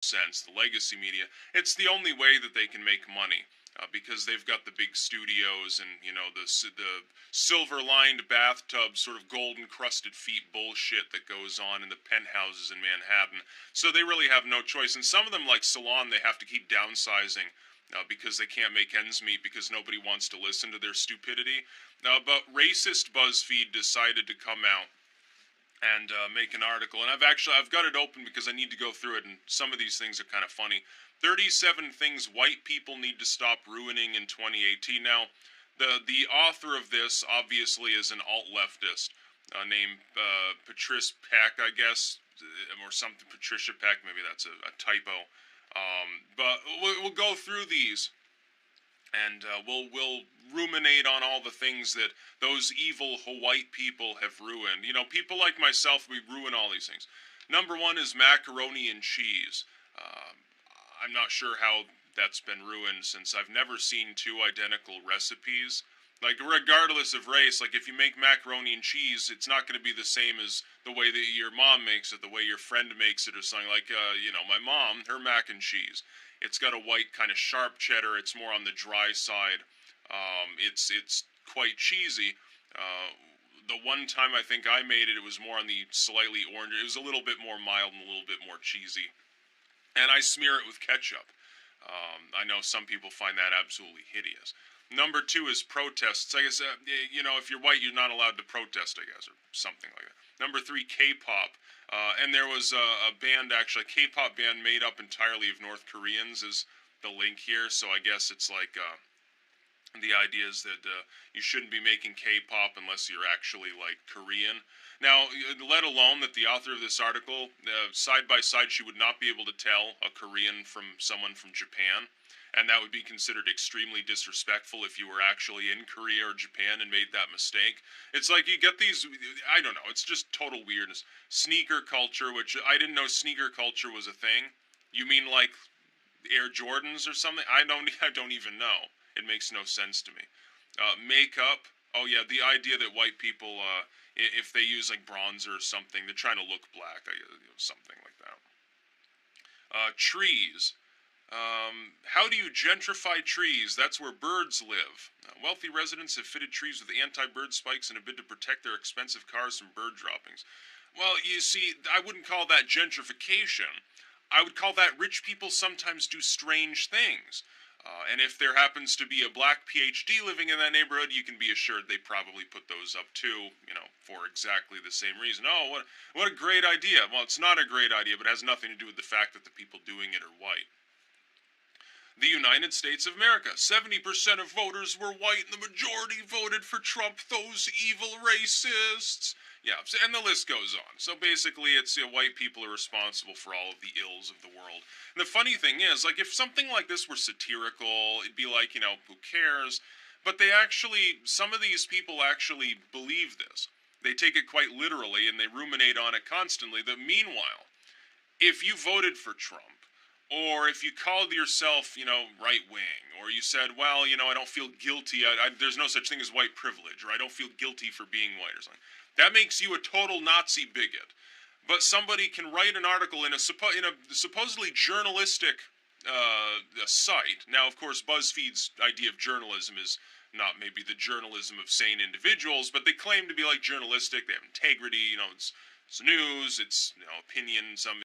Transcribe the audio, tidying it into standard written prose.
sense, the legacy media, it's the only way that they can make money. Because they've got the big studios and, you know, the silver-lined bathtub, sort of golden-crusted feet bullshit that goes on in the penthouses in Manhattan. So they really have no choice. And some of them, like Salon, they have to keep downsizing because they can't make ends meet because nobody wants to listen to their stupidity. But racist Buzzfeed decided to come out and make an article, and I've got it open because I need to go through it, and some of these things are kind of funny. 37 things white people need to stop ruining in 2018. Now, the author of this obviously is an alt-leftist named Patrice Peck, I guess, or something. Patricia Peck, maybe that's a typo. But we'll go through these and we'll ruminate on all the things that those evil white people have ruined. You know, people like myself, we ruin all these things. Number one is macaroni and cheese. I'm not sure how that's been ruined since I've never seen two identical recipes. Like, regardless of race, like, if you make macaroni and cheese, it's not going to be the same as the way that your mom makes it, the way your friend makes it, or something. Like, you know, my mom, her mac and cheese, it's got a white kind of sharp cheddar. It's more on the dry side. It's quite cheesy. The one time I think I made it, it was more on the slightly orange. It was a little bit more mild and a little bit more cheesy. And I smear it with ketchup. I know some people find that absolutely hideous. Number two is protests. I guess, you know, if you're white, you're not allowed to protest, I guess, or something like that. Number three, K-pop. And there was a band, actually, a K-pop band made up entirely of North Koreans is the link here. So I guess it's like the idea is that you shouldn't be making K-pop unless you're actually, like, Korean. Now, let alone that the author of this article, side by side, she would not be able to tell a Korean from someone from Japan. And that would be considered extremely disrespectful if you were actually in Korea or Japan and made that mistake. It's like you get these, I don't know, it's just total weirdness. Sneaker culture, which I didn't know sneaker culture was a thing. You mean like Air Jordans or something? I don't even know. It makes no sense to me. Makeup. Oh yeah, the idea that white people, if they use like bronzer or something, they're trying to look black, something like that. Trees. How do you gentrify trees? That's where birds live. Wealthy residents have fitted trees with anti-bird spikes in a bid to protect their expensive cars from bird droppings. Well, you see, I wouldn't call that gentrification. I would call that rich people sometimes do strange things. And if there happens to be a black PhD living in that neighborhood, you can be assured they probably put those up too, you know, for exactly the same reason. Oh, what a great idea. Well, it's not a great idea, but it has nothing to do with the fact that the people doing it are white. The United States of America. 70% of voters were white and the majority voted for Trump. Those evil racists. Yeah, and the list goes on. So basically, it's white people are responsible for all of the ills of the world. And the funny thing is, like, if something like this were satirical, it'd be like, you know, who cares? But they actually, some of these people actually believe this. They take it quite literally and they ruminate on it constantly. That meanwhile, if you voted for Trump, or if you called yourself, you know, right-wing, or you said, well, you know, I don't feel guilty, there's no such thing as white privilege, or I don't feel guilty for being white, or something. That makes you a total Nazi bigot. But somebody can write an article in a supposedly journalistic site. Now, of course, BuzzFeed's idea of journalism is not maybe the journalism of sane individuals, but they claim to be like journalistic, they have integrity, you know, it's news, it's, you know, opinion, some